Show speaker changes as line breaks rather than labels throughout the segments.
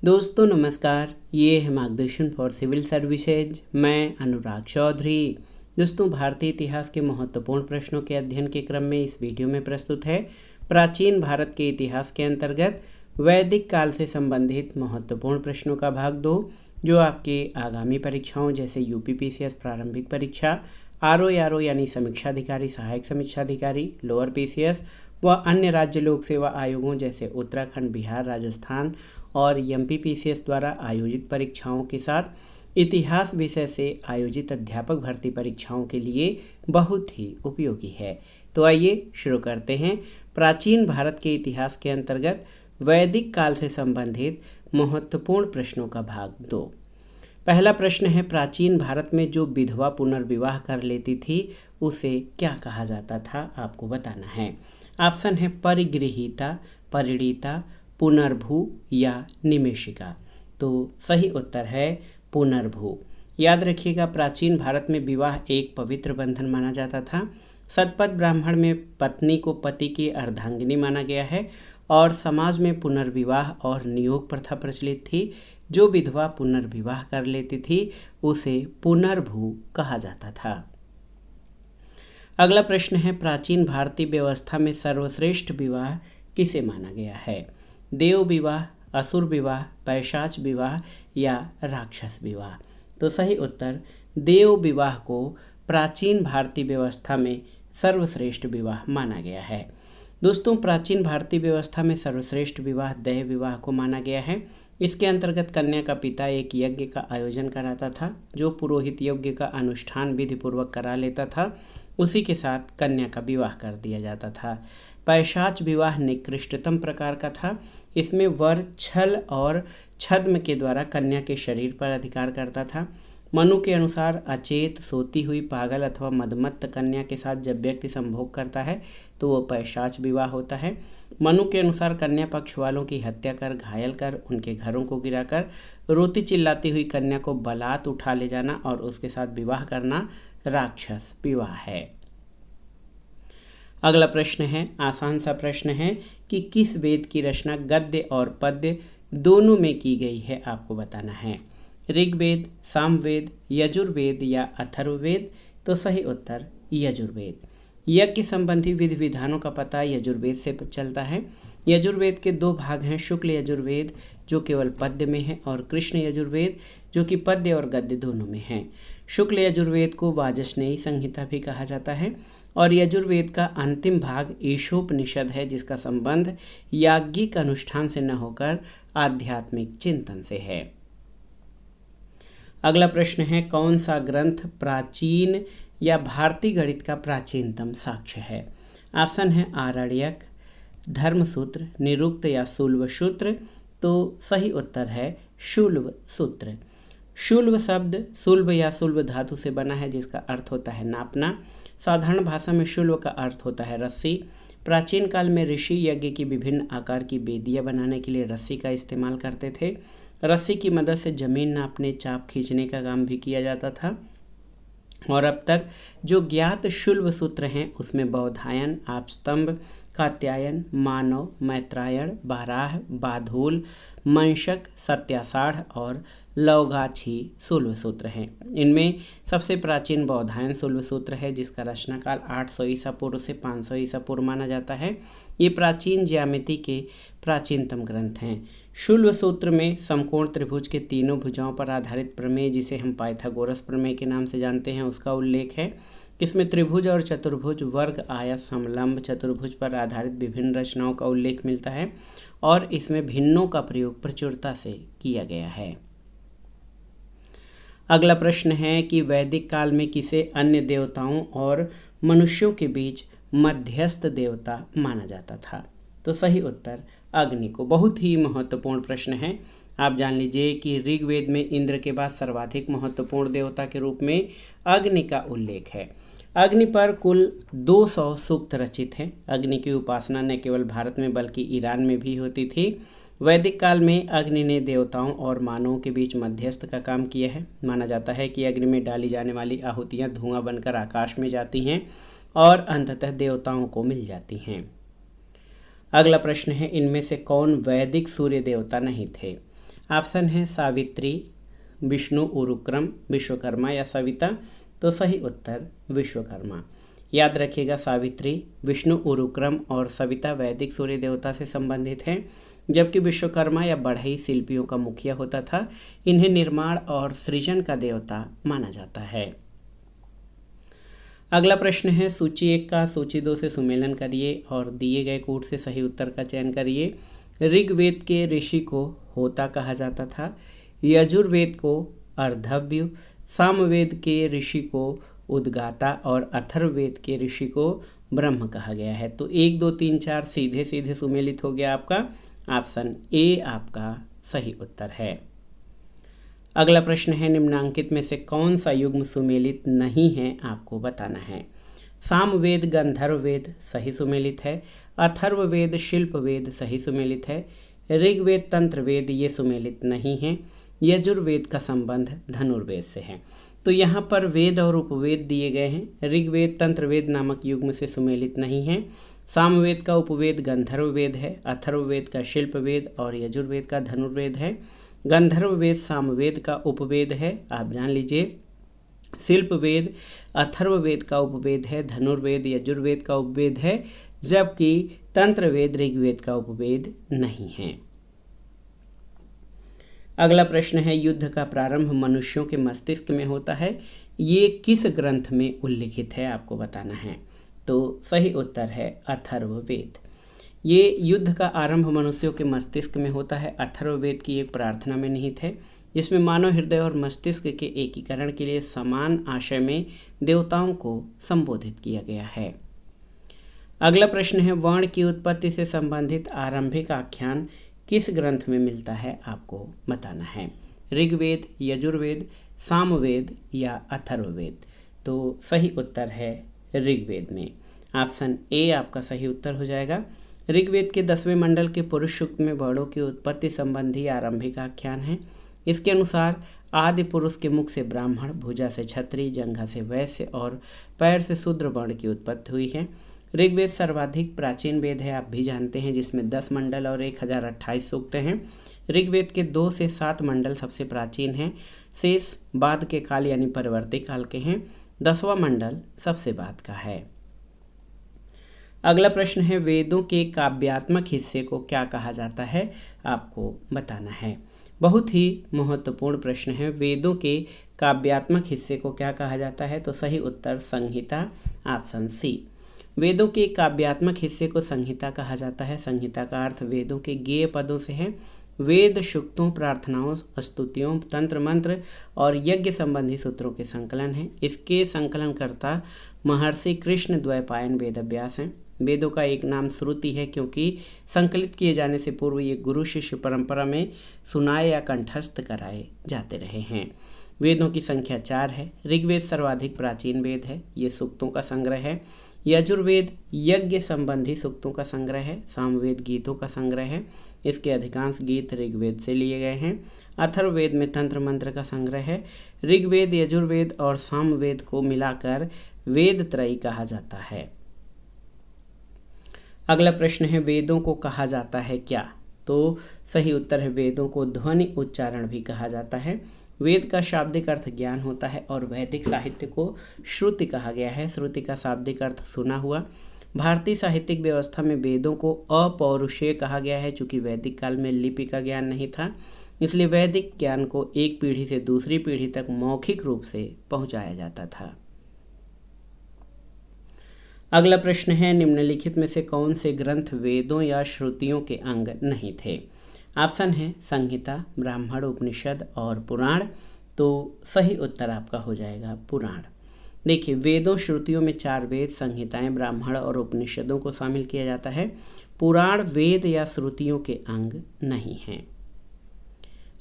दोस्तों नमस्कार, ये है मार्गदर्शन फॉर सिविल सर्विसेज। मैं अनुराग चौधरी। दोस्तों, भारतीय इतिहास के महत्वपूर्ण प्रश्नों के अध्ययन के क्रम में इस वीडियो में प्रस्तुत है प्राचीन भारत के इतिहास के अंतर्गत वैदिक काल से संबंधित महत्वपूर्ण प्रश्नों का भाग 2, जो आपके आगामी परीक्षाओं जैसे यूपीपीसीएस प्रारंभिक परीक्षा, आरओ यानी समीक्षा अधिकारी, सहायक समीक्षा अधिकारी, लोअर पीसीएस व अन्य राज्य लोक सेवा आयोगों जैसे उत्तराखंड, बिहार, राजस्थान और एमपीपीसीएस द्वारा आयोजित परीक्षाओं के साथ इतिहास विषय से आयोजित अध्यापक भर्ती परीक्षाओं के लिए बहुत ही उपयोगी है। तो आइए शुरू करते हैं प्राचीन भारत के इतिहास के अंतर्गत वैदिक काल से संबंधित महत्वपूर्ण प्रश्नों का भाग 2। पहला प्रश्न है, प्राचीन भारत में जो विधवा पुनर्विवाह कर लेती थी उसे क्या कहा जाता था? आपको बताना है। ऑप्शन है परिगृहीता, परिणीता, पुनर्भू या निमेशिका। तो सही उत्तर है पुनर्भू। याद रखिएगा, प्राचीन भारत में विवाह एक पवित्र बंधन माना जाता था। शतपथ ब्राह्मण में पत्नी को पति की अर्धांगिनी माना गया है और समाज में पुनर्विवाह और नियोग प्रथा प्रचलित थी। जो विधवा पुनर्विवाह कर लेती थी उसे पुनर्भू कहा जाता था। अगला प्रश्न है, प्राचीन भारतीय व्यवस्था में सर्वश्रेष्ठ विवाह किसे माना गया है? देव विवाह, असुर विवाह, पैशाच विवाह या राक्षस विवाह। तो सही उत्तर देव विवाह को प्राचीन भारतीय व्यवस्था में सर्वश्रेष्ठ विवाह माना गया है। दोस्तों, प्राचीन भारतीय व्यवस्था में सर्वश्रेष्ठ विवाह देव विवाह को माना गया है। इसके अंतर्गत कन्या का पिता एक यज्ञ का आयोजन कराता था, जो पुरोहित यज्ञ का अनुष्ठान विधि पूर्वक करा लेता था। उसी के साथ कन्या का विवाह कर दिया जाता था। पैशाच विवाह निकृष्टतम प्रकार का था। इसमें वर छल और छद्म के द्वारा कन्या के शरीर पर अधिकार करता था। मनु के अनुसार अचेत, सोती हुई, पागल अथवा मदमत्त कन्या के साथ जब व्यक्ति संभोग करता है तो वो पैशाच विवाह होता है। मनु के अनुसार कन्या पक्ष वालों की हत्या कर, घायल कर, उनके घरों को गिराकर रोती चिल्लाती हुई कन्या को बलात् उठा ले जाना और उसके साथ विवाह करना राक्षस विवाह है। अगला प्रश्न है, आसान सा प्रश्न है कि किस वेद की रचना गद्य और पद्य दोनों में की गई है? आपको बताना है। ऋग्वेद, सामवेद, यजुर्वेद या अथर्ववेद। तो सही उत्तर यजुर्वेद। यज्ञ संबंधी विधि विधानों का पता यजुर्वेद से चलता है। यजुर्वेद के 2 भाग हैं, शुक्ल यजुर्वेद जो केवल पद्य में है और कृष्ण यजुर्वेद जो कि पद्य और गद्य दोनों में है। शुक्ल यजुर्वेद को वाजस्नेयी संहिता भी कहा जाता है और यजुर्वेद का अंतिम भाग ईशोपनिषद है, जिसका संबंध याज्ञिक अनुष्ठान से न होकर आध्यात्मिक चिंतन से है। अगला प्रश्न है, कौन सा ग्रंथ प्राचीन या भारतीय गणित का प्राचीनतम साक्ष्य है? ऑप्शन है आरण्यक, धर्मसूत्र, निरुक्त या शूल्व सूत्र। तो सही उत्तर है शूल्व सूत्र। शूल्व शब्द शूल्व या शूल्व धातु से बना है, जिसका अर्थ होता है नापना। साधारण भाषा में शूल्व का अर्थ होता है रस्सी। प्राचीन काल में ऋषि यज्ञ की विभिन्न आकार की वेदियां बनाने के लिए रस्सी का इस्तेमाल करते थे। रस्सी की मदद से जमीन नापने, चाप खींचने का काम भी किया जाता था। और अब तक जो ज्ञात शूल्व सूत्र हैं उसमें बौधायन, आपस्तंभ, कात्यायन, मानव, मैत्रायण, बाराह, बाधूल, मंशक, सत्यासाढ़ और लवगाछी शूल्व सूत्र हैं। इनमें सबसे प्राचीन बौधायन शूल्व सूत्र है, जिसका रचनाकाल 800 ईसा पूर्व से 500 ईसा पूर्व माना जाता है। ये प्राचीन ज्यामिति के प्राचीनतम ग्रंथ हैं। शूल्व सूत्र में समकोण त्रिभुज के तीनों भुजाओं पर आधारित प्रमेय, जिसे हम पाइथागोरस प्रमेय के नाम से जानते हैं, उसका उल्लेख है। इसमें त्रिभुज और चतुर्भुज, वर्ग, आयत, समलंब, चतुर्भुज पर आधारित विभिन्न रचनाओं का उल्लेख मिलता है और इसमें भिन्नों का प्रयोग प्रचुरता से किया गया है। अगला प्रश्न है कि वैदिक काल में किसे अन्य देवताओं और मनुष्यों के बीच मध्यस्थ देवता माना जाता था? तो सही उत्तर अग्नि को। बहुत ही महत्वपूर्ण प्रश्न है। आप जान लीजिए कि ऋग्वेद में इंद्र के बाद सर्वाधिक महत्वपूर्ण देवता के रूप में अग्नि का उल्लेख है। अग्नि पर कुल 200 सूक्त रचित हैं। अग्नि की उपासना न केवल भारत में बल्कि ईरान में भी होती थी। वैदिक काल में अग्नि ने देवताओं और मानवों के बीच मध्यस्थ का काम किया है। माना जाता है कि अग्नि में डाली जाने वाली आहुतियाँ धुआं बनकर आकाश में जाती हैं और अंततः देवताओं को मिल जाती हैं। अगला प्रश्न है, इनमें से कौन वैदिक सूर्य देवता नहीं थे? ऑप्शन है सावित्री, विष्णु, उरुक्रम, विश्वकर्मा या सविता। तो सही उत्तर विश्वकर्मा। याद रखिएगा, सावित्री, विष्णु, उरुक्रम और सविता वैदिक सूर्य देवता से संबंधित हैं, जबकि विश्वकर्मा या बढ़ई शिल्पियों का मुखिया होता था। इन्हें निर्माण और सृजन का देवता माना जाता है। अगला प्रश्न है सूची 1 का सूची 2 से सुमेलन करिए और दिए गए कूट से सही उत्तर का चयन करिए। ऋग्वेद के ऋषि को होता कहा जाता था, यजुर्वेद को अर्धव्य, सामवेद के ऋषि को उद्गाता और अथर्ववेद के ऋषि को ब्रह्म कहा गया है। तो 1 2 3 4 सीधे सीधे सुमेलित हो गया आपका। ऑप्शन ए आपका सही उत्तर है। अगला प्रश्न है निम्नांकित में से कौन सा युग्म सुमेलित नहीं है, आपको बताना है। सामवेद गंधर्ववेद सही सुमेलित है, अथर्ववेद शिल्पवेद सही सुमेलित है, ऋग्वेद तंत्रवेद ये सुमेलित नहीं है, यजुर्वेद का संबंध धनुर्वेद से है। तो यहाँ पर वेद और उपवेद दिए गए हैं। ऋग्वेद तंत्रवेद नामक युग्म से सुमेलित नहीं है। सामवेद का उपवेद गंधर्ववेद है, अथर्ववेद का शिल्पवेद और यजुर्वेद का धनुर्वेद है। गंधर्ववेद सामवेद का उपवेद है, आप जान लीजिए। शिल्पवेद अथर्ववेद का उपवेद है, धनुर्वेद यजुर्वेद का उपवेद है, जबकि तंत्रवेद ऋग्वेद का उपवेद नहीं है। अगला प्रश्न है युद्ध का प्रारंभ मनुष्यों के मस्तिष्क में होता है, ये किस ग्रंथ में उल्लिखित है, आपको बताना है। तो सही उत्तर है अथर्ववेद। ये युद्ध का आरंभ मनुष्यों के मस्तिष्क में होता है, अथर्ववेद की एक प्रार्थना में निहित है, जिसमें मानव हृदय और मस्तिष्क के एकीकरण के लिए समान आशय में देवताओं को संबोधित किया गया है। अगला प्रश्न है वर्ण की उत्पत्ति से संबंधित आरंभिक आख्यान किस ग्रंथ में मिलता है, आपको बताना है। ऋग्वेद, यजुर्वेद, सामवेद या अथर्ववेद। तो सही उत्तर है ऋग्वेद में। ऑप्शन ए आपका सही उत्तर हो जाएगा। ऋग्वेद के 10वें मंडल के पुरुष सूक्त में वर्णों की उत्पत्ति संबंधी आरंभिक आख्यान है। इसके अनुसार आदि पुरुष के मुख से ब्राह्मण, भुजा से क्षत्रिय, जंघा से वैश्य और पैर से शूद्र वर्ण की उत्पत्ति हुई है। ऋग्वेद सर्वाधिक प्राचीन वेद है, आप भी जानते हैं, जिसमें 10 मंडल और 1028 सूक्त हैं। ऋग्वेद के 2 से 7 मंडल सबसे प्राचीन हैं, शेष बाद के काल यानी परवर्ती काल के हैं। 10वां मंडल सबसे बाद का है। अगला प्रश्न है वेदों के काव्यात्मक हिस्से को क्या कहा जाता है, आपको बताना है। बहुत ही महत्वपूर्ण प्रश्न है, वेदों के काव्यात्मक हिस्से को क्या कहा जाता है। तो सही उत्तर संहिता, ऑप्शन सी। वेदों के काव्यात्मक हिस्से को संहिता कहा जाता है। संहिता का अर्थ वेदों के गेय पदों से है। वेद सूक्तों, प्रार्थनाओं, स्तुतियों, तंत्र मंत्र और यज्ञ संबंधी सूत्रों के संकलन है। इसके संकलनकर्ता महर्षि कृष्ण द्वैपायन वेदव्यास हैं। वेदों का एक नाम श्रुति है, क्योंकि संकलित किए जाने से पूर्व ये गुरु शिष्य परंपरा में सुनाए या कंठस्थ कराए जाते रहे हैं। वेदों की संख्या 4 है। ऋग्वेद सर्वाधिक प्राचीन वेद है, ये सूक्तों का संग्रह है। यजुर्वेद यज्ञ संबंधी सूक्तों का संग्रह है। सामवेद गीतों का संग्रह है, इसके अधिकांश गीत ऋग्वेद से लिए गए हैं। अथर्ववेद में तंत्र मंत्र का संग्रह है। ऋग्वेद, यजुर्वेद और सामवेद को मिलाकर वेद त्रयी कहा जाता है। अगला प्रश्न है वेदों को कहा जाता है क्या। तो सही उत्तर है वेदों को ध्वनि उच्चारण भी कहा जाता है। वेद का शाब्दिक अर्थ ज्ञान होता है और वैदिक साहित्य को श्रुति कहा गया है। श्रुति का शाब्दिक अर्थ सुना हुआ। भारतीय साहित्यिक व्यवस्था में वेदों को अपौरुषेय कहा गया है, चूँकि वैदिक काल में लिपि का ज्ञान नहीं था, इसलिए वैदिक ज्ञान को एक पीढ़ी से दूसरी पीढ़ी तक मौखिक रूप से पहुँचाया जाता था। अगला प्रश्न है निम्नलिखित में से कौन से ग्रंथ वेदों या श्रुतियों के अंग नहीं थे। ऑप्शन है संहिता, ब्राह्मण, उपनिषद और पुराण। तो सही उत्तर आपका हो जाएगा पुराण। देखिए वेदों श्रुतियों में 4 वेद, संहिताएं, ब्राह्मण और उपनिषदों को शामिल किया जाता है। पुराण वेद या श्रुतियों के अंग नहीं हैं।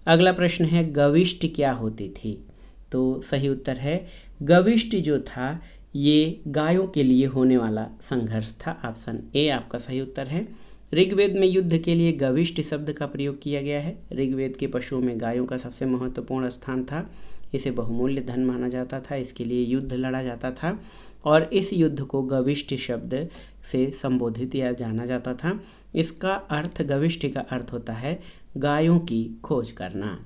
अगला प्रश्न है गविष्टि क्या होती थी। तो सही उत्तर है गविष्टि जो था ये गायों के लिए होने वाला संघर्ष था। ऑप्शन ए आपका सही उत्तर है। ऋग्वेद में युद्ध के लिए गविष्टि शब्द का प्रयोग किया गया है। ऋग्वेद के पशुओं में गायों का सबसे महत्वपूर्ण स्थान था। इसे बहुमूल्य धन माना जाता था, इसके लिए युद्ध लड़ा जाता था और इस युद्ध को गविष्टि शब्द से संबोधित या जाना जाता था। इसका अर्थ, गविष्टि का अर्थ होता है गायों की खोज करना।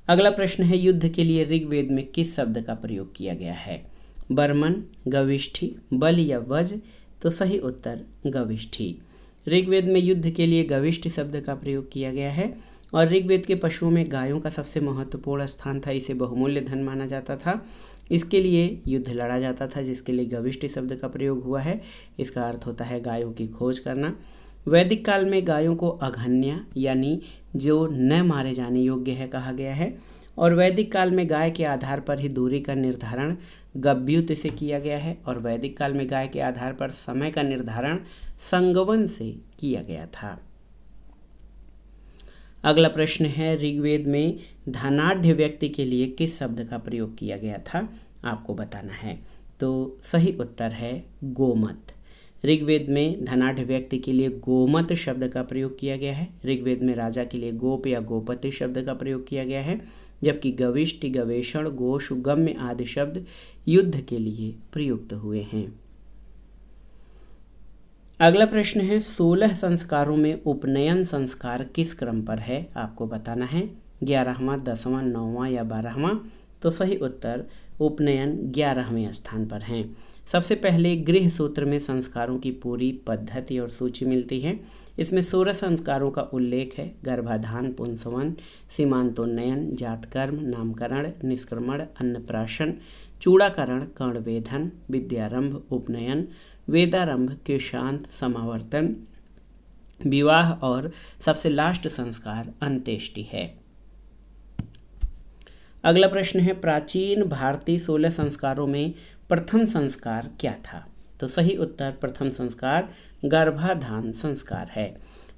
अगला प्रश्न है, युद्ध के लिए ऋग्वेद में किस शब्द का प्रयोग किया गया है? बर्मन, गविष्ठी, बल या वज? तो सही उत्तर गविष्ठी। ऋग्वेद में युद्ध के लिए गविष्ठ शब्द का प्रयोग किया गया है और ऋग्वेद के पशुओं में गायों का सबसे महत्वपूर्ण स्थान था। इसे बहुमूल्य धन माना जाता था। इसके लिए युद्ध लड़ा जाता था, जिसके लिए गविष्ठ शब्द का प्रयोग हुआ है। इसका अर्थ होता है गायों की खोज करना। वैदिक काल में गायों को अघन्य यानी जो न मारे जाने योग्य है कहा गया है और वैदिक काल में गाय के आधार पर ही दूरी का निर्धारण गव्युत से किया गया है और वैदिक काल में गाय के आधार पर समय का निर्धारण संगवन से किया गया था। अगला प्रश्न है, ऋग्वेद में धनाढ्य व्यक्ति के लिए किस शब्द का प्रयोग किया गया था? आपको बताना है। तो सही उत्तर है गोमत। ऋग्वेद में धनाढ्य व्यक्ति के लिए गोमत शब्द का प्रयोग किया गया है। ऋग्वेद में राजा के लिए गोप या गोपति शब्द का प्रयोग किया गया है, जबकि गविष्ठ, गवेषण, गोश, गम्य आदि शब्द युद्ध के लिए प्रयुक्त हुए हैं। अगला प्रश्न है, 16 संस्कारों में उपनयन संस्कार किस क्रम पर है? आपको बताना है। 11वां, 10वां, 9वां या 12वां? तो सही उत्तर उपनयन 11वें स्थान पर हैं। सबसे पहले गृह सूत्र में संस्कारों की पूरी पद्धति और सूची मिलती है। इसमें 16 संस्कारों का उल्लेख है। गर्भाधान, पुंसवन, सीमांतोन्नयन, जातकर्म, नामकरण, निष्क्रमण, अन्नप्राशन, चूड़ाकरण, कर्णवेधन, विद्यारंभ, उपनयन, वेदारंभ, केशांत, समावर्तन, विवाह और सबसे लास्ट संस्कार अंत्येष्टि है। अगला प्रश्न है, प्राचीन भारतीय 16 संस्कारों में प्रथम संस्कार क्या था? तो सही उत्तर प्रथम संस्कार गर्भाधान संस्कार है।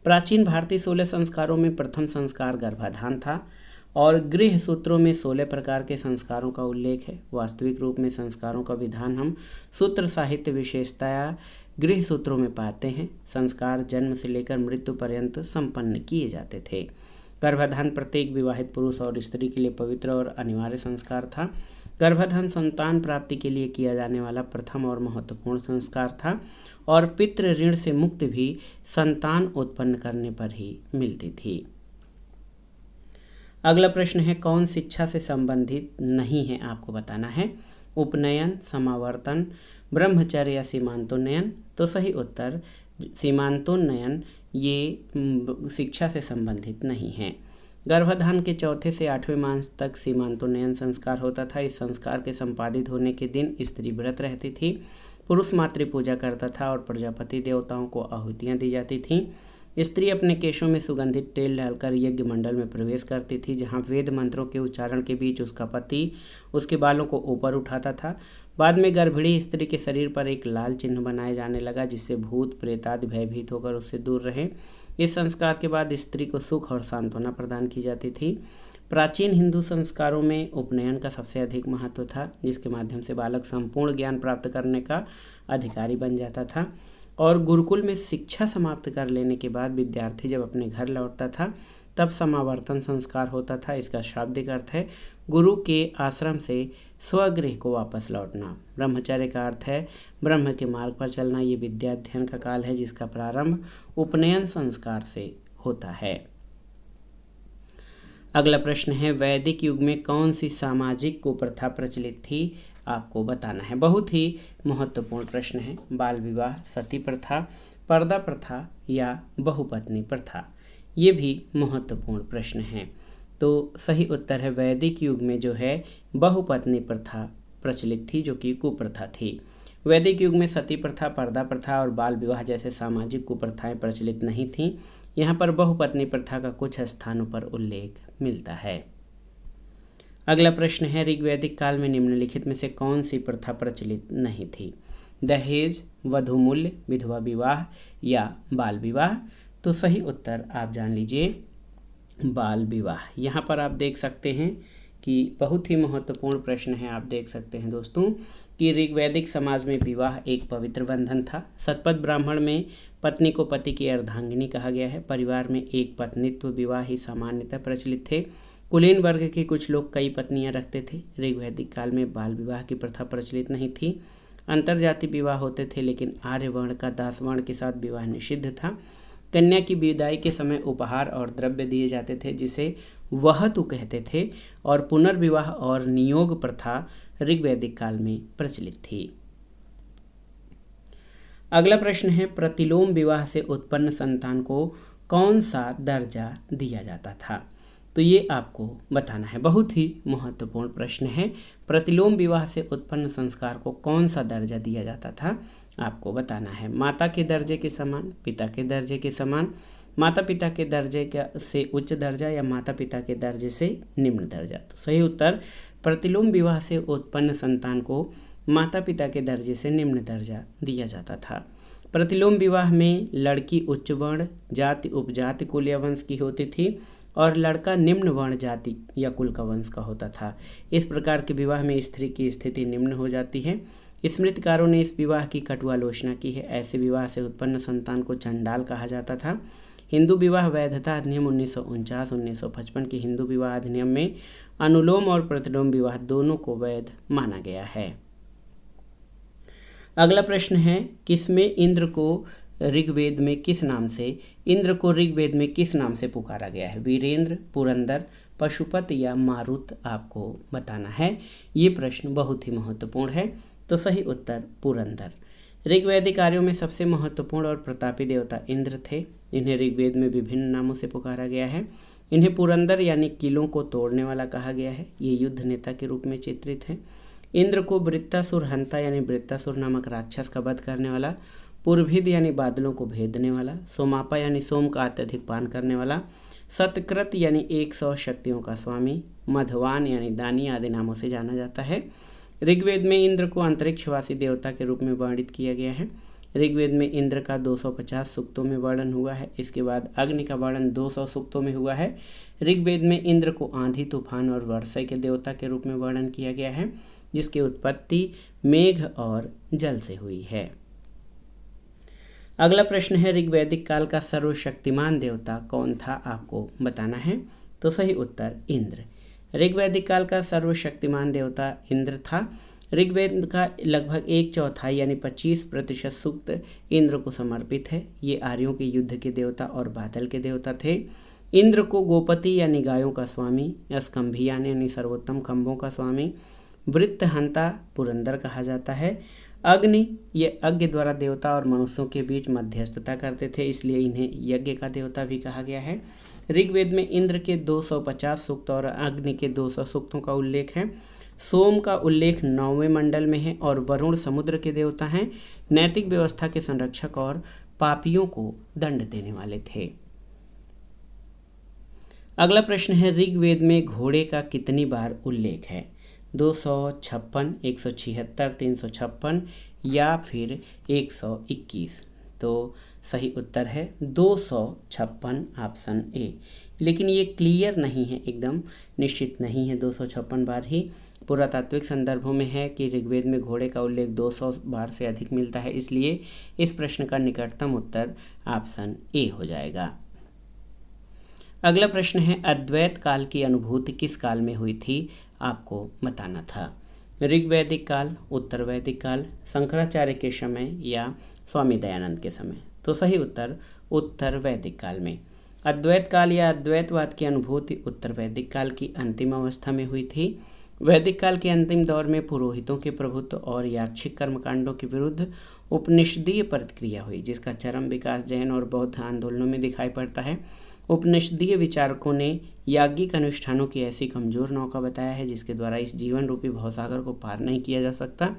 प्राचीन भारतीय 16 संस्कारों में प्रथम संस्कार गर्भाधान था और गृह सूत्रों में 16 प्रकार के संस्कारों का उल्लेख है। वास्तविक रूप में संस्कारों का विधान हम सूत्र साहित्य विशेषतया गृह सूत्रों में पाते हैं। संस्कार जन्म से लेकर मृत्यु पर्यंत संपन्न किए जाते थे। गर्भाधान प्रत्येक विवाहित पुरुष और स्त्री के लिए पवित्र और अनिवार्य संस्कार था। गर्भाधान संतान प्राप्ति के लिए किया जाने वाला प्रथम और महत्वपूर्ण संस्कार था और पितृ ऋण से मुक्ति भी संतान उत्पन्न करने पर ही मिलती थी। अगला प्रश्न है, कौन शिक्षा से संबंधित नहीं है? आपको बताना है। उपनयन, समावर्तन, ब्रह्मचर्य या सीमांतोन्नयन? तो सही उत्तर सीमांतोन्नयन ये शिक्षा से संबंधित नहीं है। गर्भाधान के चौथे से 8वें मास तक सीमांतोन्नयन संस्कार होता था। इस संस्कार के संपादित होने के दिन स्त्री व्रत रहती थी, पुरुष मातृ पूजा करता था और प्रजापति देवताओं को आहुतियाँ दी जाती थीं। स्त्री अपने केशों में सुगंधित तेल डालकर यज्ञ मंडल में प्रवेश करती थी, जहाँ वेद मंत्रों के उच्चारण के बीच उसका पति उसके बालों को ऊपर उठाता था। बाद में गर्भिणी स्त्री के शरीर पर एक लाल चिन्ह बनाया जाने लगा, जिससे भूत प्रेत आदि भयभीत होकर उससे दूर रहें। इस संस्कार के बाद स्त्री को सुख और सांत्वना प्रदान की जाती थी। प्राचीन हिंदू संस्कारों में उपनयन का सबसे अधिक महत्व था, जिसके माध्यम से बालक संपूर्ण ज्ञान प्राप्त करने का अधिकारी बन जाता था और गुरुकुल में शिक्षा समाप्त कर लेने के बाद विद्यार्थी जब अपने घर लौटता था तब समावर्तन संस्कार होता था। इसका शाब्दिक अर्थ है गुरु के आश्रम से स्वगृह को वापस लौटना। ब्रह्मचर्य का अर्थ है ब्रह्म के मार्ग पर चलना। ये विद्याध्ययन का काल है जिसका प्रारंभ उपनयन संस्कार से होता है। अगला प्रश्न है, वैदिक युग में कौन सी सामाजिक कुप्रथा प्रचलित थी? आपको बताना है। बहुत ही महत्वपूर्ण प्रश्न है। बाल विवाह, सती प्रथा, पर्दा प्रथा या बहुपत्नी प्रथा? ये भी महत्वपूर्ण प्रश्न हैं। तो सही उत्तर है वैदिक युग में जो है बहुपत्नी प्रथा प्रचलित थी, जो कि कुप्रथा थी। वैदिक युग में सती प्रथा, पर्दा प्रथा और बाल विवाह जैसे सामाजिक कुप्रथाएं प्रचलित नहीं थीं। यहाँ पर बहुपत्नी प्रथा का कुछ स्थानों पर उल्लेख मिलता है। अगला प्रश्न है, ऋग्वैदिक काल में निम्नलिखित में से कौन सी प्रथा प्रचलित नहीं थी? दहेज, वधूमूल्य, विधवा विवाह या बाल विवाह? तो सही उत्तर आप जान लीजिए बाल विवाह। यहाँ पर आप देख सकते हैं कि बहुत ही महत्वपूर्ण प्रश्न है। आप देख सकते हैं दोस्तों कि ऋग्वैदिक समाज में विवाह एक पवित्र बंधन था। शतपथ ब्राह्मण में पत्नी को पति की अर्धांगिनी कहा गया है। परिवार में एक पत्नीत्व विवाह ही सामान्यतः प्रचलित थे। कुलीन वर्ग के कुछ लोग कई पत्नियां रखते थे। ऋग्वैदिक काल में बाल विवाह की प्रथा प्रचलित नहीं थी। अंतरजातीय विवाह होते थे, लेकिन आर्य वर्ण का दास वर्ण के साथ विवाह निषिद्ध था। कन्या की विदाई के समय उपहार और द्रव्य दिए जाते थे जिसे वहतु कहते थे, और पुनर्विवाह और नियोग प्रथा ऋग्वैदिक काल में प्रचलित थी। अगला प्रश्न है, प्रतिलोम विवाह से उत्पन्न संतान को कौन सा दर्जा दिया जाता था? तो ये आपको बताना है। बहुत ही महत्वपूर्ण प्रश्न है। प्रतिलोम विवाह से उत्पन्न संस्कार को कौन सा दर्जा दिया जाता था, आपको बताना है। माता के दर्जे के समान, पिता के दर्जे के समान, माता पिता के दर्जे से उच्च दर्जा, या माता पिता के दर्जे से निम्न दर्जा। तो सही उत्तर, प्रतिलोम विवाह से उत्पन्न संतान को माता पिता के दर्जे से निम्न दर्जा दिया जाता था। प्रतिलोम विवाह में लड़की उच्च वर्ण, जाति, उपजाति, कुल या वंश की होती थी, और लड़का निम्न वर्ण, जाति या कुल का वंश का होता था। इस प्रकार के विवाह में स्त्री की स्थिति निम्न हो जाती है। स्मृतिकारों ने इस विवाह की कटु आलोचना की है। ऐसे विवाह से उत्पन्न संतान को चंडाल कहा जाता था। हिंदू विवाह वैधता अधिनियम 1949-1955 के हिंदू विवाह अधिनियम में अनुलोम और प्रतिलोम विवाह दोनों को वैध माना गया है। अगला प्रश्न है, किसमें इंद्र को ऋग्वेद में किस नाम से पुकारा गया है? वीरेंद्र, पुरंदर, पशुपत या मारुत, आपको बताना है। ये प्रश्न बहुत ही महत्वपूर्ण है। तो सही उत्तर पुरंदर। ऋग्वैदिक आर्यों में सबसे महत्वपूर्ण और प्रतापी देवता इंद्र थे। इन्हें ऋग्वेद में विभिन्न नामों से पुकारा गया है। इन्हें पुरंदर यानी किलों को तोड़ने वाला कहा गया है। ये युद्ध नेता के रूप में चित्रित है। इंद्र को वृत्तासुर हंता यानी वृत्तासुर नामक राक्षस का वध करने वाला, पूर्भिद यानी बादलों को भेदने वाला, सोमापा यानी सोम का अत्यधिक पान करने वाला, सतकृत यानी 100 शक्तियों का स्वामी, मधवान यानी दानी आदि नामों से जाना जाता है। ऋग्वेद में इंद्र को अंतरिक्षवासी देवता के रूप में वर्णित किया गया है। ऋग्वेद में इंद्र का 250 सूक्तों में वर्णन हुआ है। इसके बाद अग्नि का वर्णन 200 सूक्तों में हुआ है। ऋग्वेद में इंद्र को आंधी, तूफान और वर्षा के देवता के रूप में वर्णन किया गया है, जिसकी उत्पत्ति मेघ और जल से हुई है। अगला प्रश्न है, ऋग्वैदिक काल का सर्वशक्तिमान देवता कौन था, आपको बताना है। तो सही उत्तर इंद्र। ऋग्वैदिक काल का सर्वशक्तिमान देवता इंद्र था। ऋग्वेद का लगभग 1/4 यानी 25% सूक्त इंद्र को समर्पित है। ये आर्यों के युद्ध के देवता और बादल के देवता थे। इंद्र को गोपति यानी गायों का स्वामी, स्कंभियान यानी सर्वोत्तम खंभों का स्वामी, वृत्तहंता पुरंदर कहा जाता है। अग्नि, ये यज्ञ द्वारा देवता और मनुष्यों के बीच मध्यस्थता करते थे, इसलिए इन्हें यज्ञ का देवता भी कहा गया है। ऋग्वेद में इंद्र के 250 सूक्त और अग्नि के 200 सूक्तों का उल्लेख है। सोम का उल्लेख 9वें मंडल में है, और वरुण समुद्र के देवता हैं। नैतिक व्यवस्था के संरक्षक और पापियों को दंड देने वाले थे। अगला प्रश्न है, ऋग्वेद में घोड़े का कितनी बार उल्लेख है? 256, 176, 356 या फिर 121? तो सही उत्तर है 256, ऑप्शन ए। लेकिन ये क्लियर नहीं है, एकदम निश्चित नहीं है 256 बार ही। पुरातात्विक संदर्भों में है कि ऋग्वेद में घोड़े का उल्लेख 200 बार से अधिक मिलता है, इसलिए इस प्रश्न का निकटतम उत्तर ऑप्शन ए हो जाएगा। अगला प्रश्न है, अद्वैत काल की अनुभूति किस काल में हुई थी, आपको बताना था। ऋग्वैदिक काल, उत्तर वैदिक काल, शंकराचार्य के समय या स्वामी दयानंद के समय? तो सही उत्तर उत्तर वैदिक काल में। अद्वैत काल या अद्वैतवाद की अनुभूति उत्तर वैदिक काल की अंतिम अवस्था में हुई थी। वैदिक काल के अंतिम दौर में पुरोहितों के प्रभुत्व और याक्षिक कर्मकांडों के विरुद्ध उपनिषदीय प्रतिक्रिया हुई, जिसका चरम विकास जैन और बौद्ध आंदोलनों में दिखाई पड़ता है। उपनिषदीय विचारकों ने याज्ञिक अनुष्ठानों की ऐसी कमजोर नौका बताया है जिसके द्वारा इस जीवन रूपी भवसागर को पार नहीं किया जा सकता।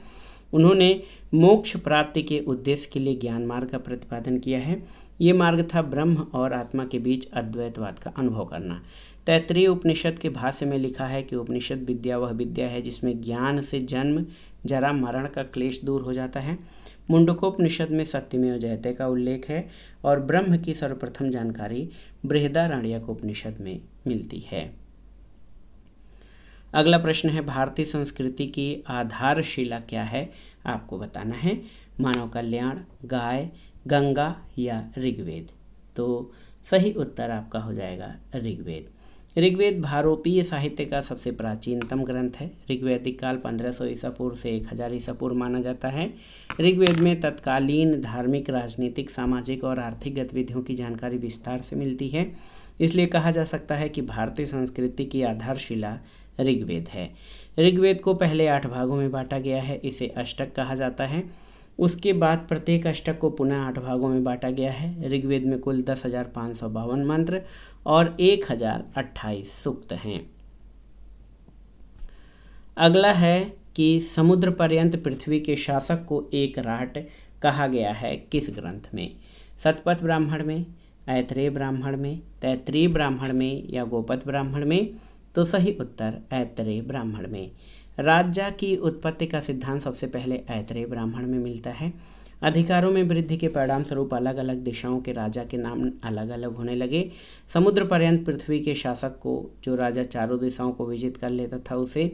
उन्होंने मोक्ष प्राप्ति के उद्देश्य के लिए ज्ञान मार्ग का प्रतिपादन किया है। ये मार्ग था ब्रह्म और आत्मा के बीच अद्वैतवाद का अनुभव करना। तैत्तिरीय उपनिषद के भाष्य में लिखा है कि उपनिषद विद्या वह विद्या है जिसमें ज्ञान से जन्म, जरा, मरण का क्लेश दूर हो जाता है। मुंडकोपनिषद में सत्यमेव जयते का उल्लेख है और ब्रह्म की सर्वप्रथम जानकारी बृहदारण्यक उपनिषद में मिलती है। अगला प्रश्न है, भारतीय संस्कृति की आधारशिला क्या है, आपको बताना है। मानव कल्याण, गाय, गंगा या ऋग्वेद? तो सही उत्तर आपका हो जाएगा ऋग्वेद। ऋग्वेद भारोपीय साहित्य का सबसे प्राचीनतम ग्रंथ है। ऋग्वैदिक काल 1500 ईसा पूर्व से 1000 ईसा पूर्व माना जाता है। ऋग्वेद में तत्कालीन धार्मिक, राजनीतिक, सामाजिक और आर्थिक गतिविधियों की जानकारी विस्तार से मिलती है। इसलिए कहा जा सकता है कि भारतीय संस्कृति की आधारशिला ऋग्वेद है। ऋग्वेद को पहले 8 भागों में बांटा गया है। इसे अष्टक कहा जाता है। उसके बाद प्रत्येक अष्टक को पुनः 8 भागों में बांटा गया है। ऋग्वेद में कुल 10,552 मंत्र और 1028 सूक्त हैं। अगला है कि समुद्र पर्यंत पृथ्वी के शासक को एक राट कहा गया है किस ग्रंथ में? शतपथ ब्राह्मण में, ऐतरेय ब्राह्मण में, तैत्तिरीय ब्राह्मण में या गोपथ ब्राह्मण में? तो सही उत्तर ऐतरेय ब्राह्मण में। राज्य की उत्पत्ति का सिद्धांत सबसे पहले ऐतरेय ब्राह्मण में मिलता है। अधिकारों में वृद्धि के परिणाम स्वरूप अलग अलग दिशाओं के राजा के नाम अलग अलग होने लगे। समुद्र पर्यंत पृथ्वी के शासक को, जो राजा चारों दिशाओं को विजित कर लेता था, उसे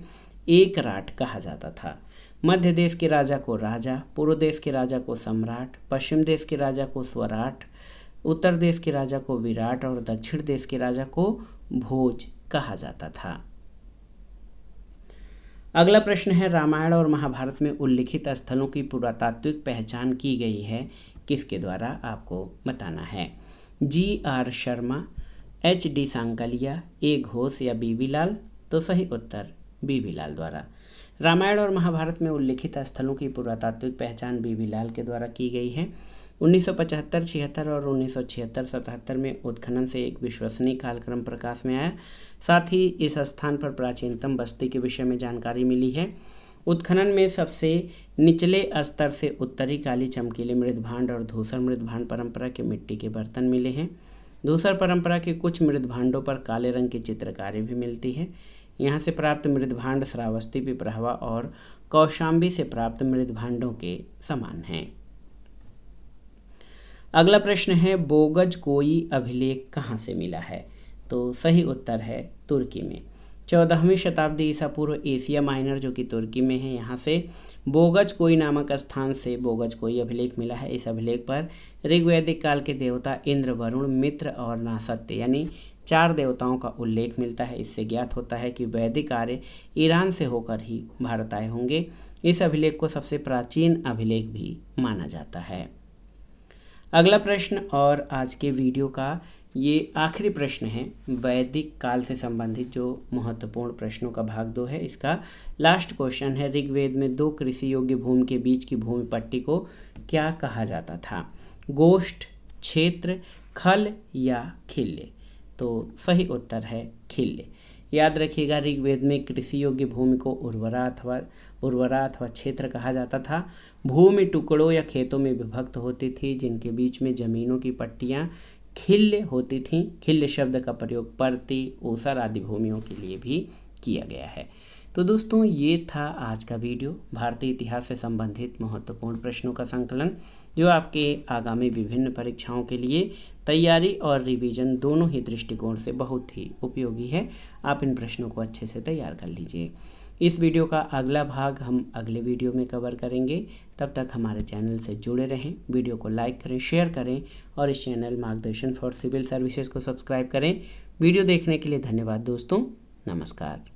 एक राट कहा जाता था। मध्य देश के राजा को राजा, पूर्व देश के राजा को सम्राट, पश्चिम देश के राजा को स्वराट, उत्तर देश के राजा को विराट और दक्षिण देश के राजा को भोज कहा जाता था। अगला प्रश्न है, रामायण और महाभारत में उल्लिखित स्थलों की पुरातात्विक पहचान की गई है किसके द्वारा? आपको बताना है। GR Sharma, HD Sankalia, A Ghosh या BB लाल? तो सही उत्तर BB लाल द्वारा। रामायण और महाभारत में उल्लिखित स्थलों की पुरातात्विक पहचान BB लाल के द्वारा की गई है। 1975-76 और 1976-77 में उत्खनन से एक विश्वसनीय कालक्रम प्रकाश में आया। साथ ही इस स्थान पर प्राचीनतम बस्ती के विषय में जानकारी मिली है। उत्खनन में सबसे निचले स्तर से उत्तरी काली चमकीले मृदभांड और धूसर मृदभांड परंपरा के मिट्टी के बर्तन मिले हैं। धूसर परंपरा के कुछ मृदभांडों पर काले रंग की चित्रकारी भी मिलती है। यहाँ से प्राप्त मृदभांड श्रावस्ती, पिपरावा और कौशाम्बी से प्राप्त मृदभांडों के समान हैं। अगला प्रश्न है, बोगज कोई अभिलेख कहाँ से मिला है? तो सही उत्तर है तुर्की में। 14वीं शताब्दी ईसा पूर्व एशिया माइनर, जो कि तुर्की में है, यहाँ से बोगज कोई नामक स्थान से बोगज कोई अभिलेख मिला है। इस अभिलेख पर ऋग्वैदिक काल के देवता इंद्र, वरुण, मित्र और नासत्य यानी 4 देवताओं का उल्लेख मिलता है। इससे ज्ञात होता है कि वैदिक आर्य ईरान से होकर ही भारत आए होंगे। इस अभिलेख को सबसे प्राचीन अभिलेख भी माना जाता है। अगला प्रश्न और आज के वीडियो का ये आखिरी प्रश्न है। वैदिक काल से संबंधित जो महत्वपूर्ण प्रश्नों का भाग 2 है, इसका लास्ट क्वेश्चन है, ऋग्वेद में 2 कृषि योग्य भूमि के बीच की भूमि पट्टी को क्या कहा जाता था? गोष्ठ, क्षेत्र, खल या खिल्य? तो सही उत्तर है खिल्य। याद रखिएगा, ऋग्वेद में कृषि योग्य भूमि को उर्वरा अथवा क्षेत्र कहा जाता था। भूमि टुकड़ों या खेतों में विभक्त होती थी, जिनके बीच में जमीनों की पट्टियाँ खिल्य होती थीं। खिल्य शब्द का प्रयोग परती, ऊसर आदि भूमियों के लिए भी किया गया है। तो दोस्तों, ये था आज का वीडियो, भारतीय इतिहास से संबंधित महत्वपूर्ण प्रश्नों का संकलन, जो आपके आगामी विभिन्न परीक्षाओं के लिए तैयारी और रिवीजन दोनों ही दृष्टिकोण से बहुत ही उपयोगी है। आप इन प्रश्नों को अच्छे से तैयार कर लीजिए। इस वीडियो का अगला भाग हम अगले वीडियो में कवर करेंगे। तब तक हमारे चैनल से जुड़े रहें, वीडियो को लाइक करें, शेयर करें और इस चैनल मार्गदर्शन फॉर सिविल सर्विसेज को सब्सक्राइब करें। वीडियो देखने के लिए धन्यवाद दोस्तों। नमस्कार।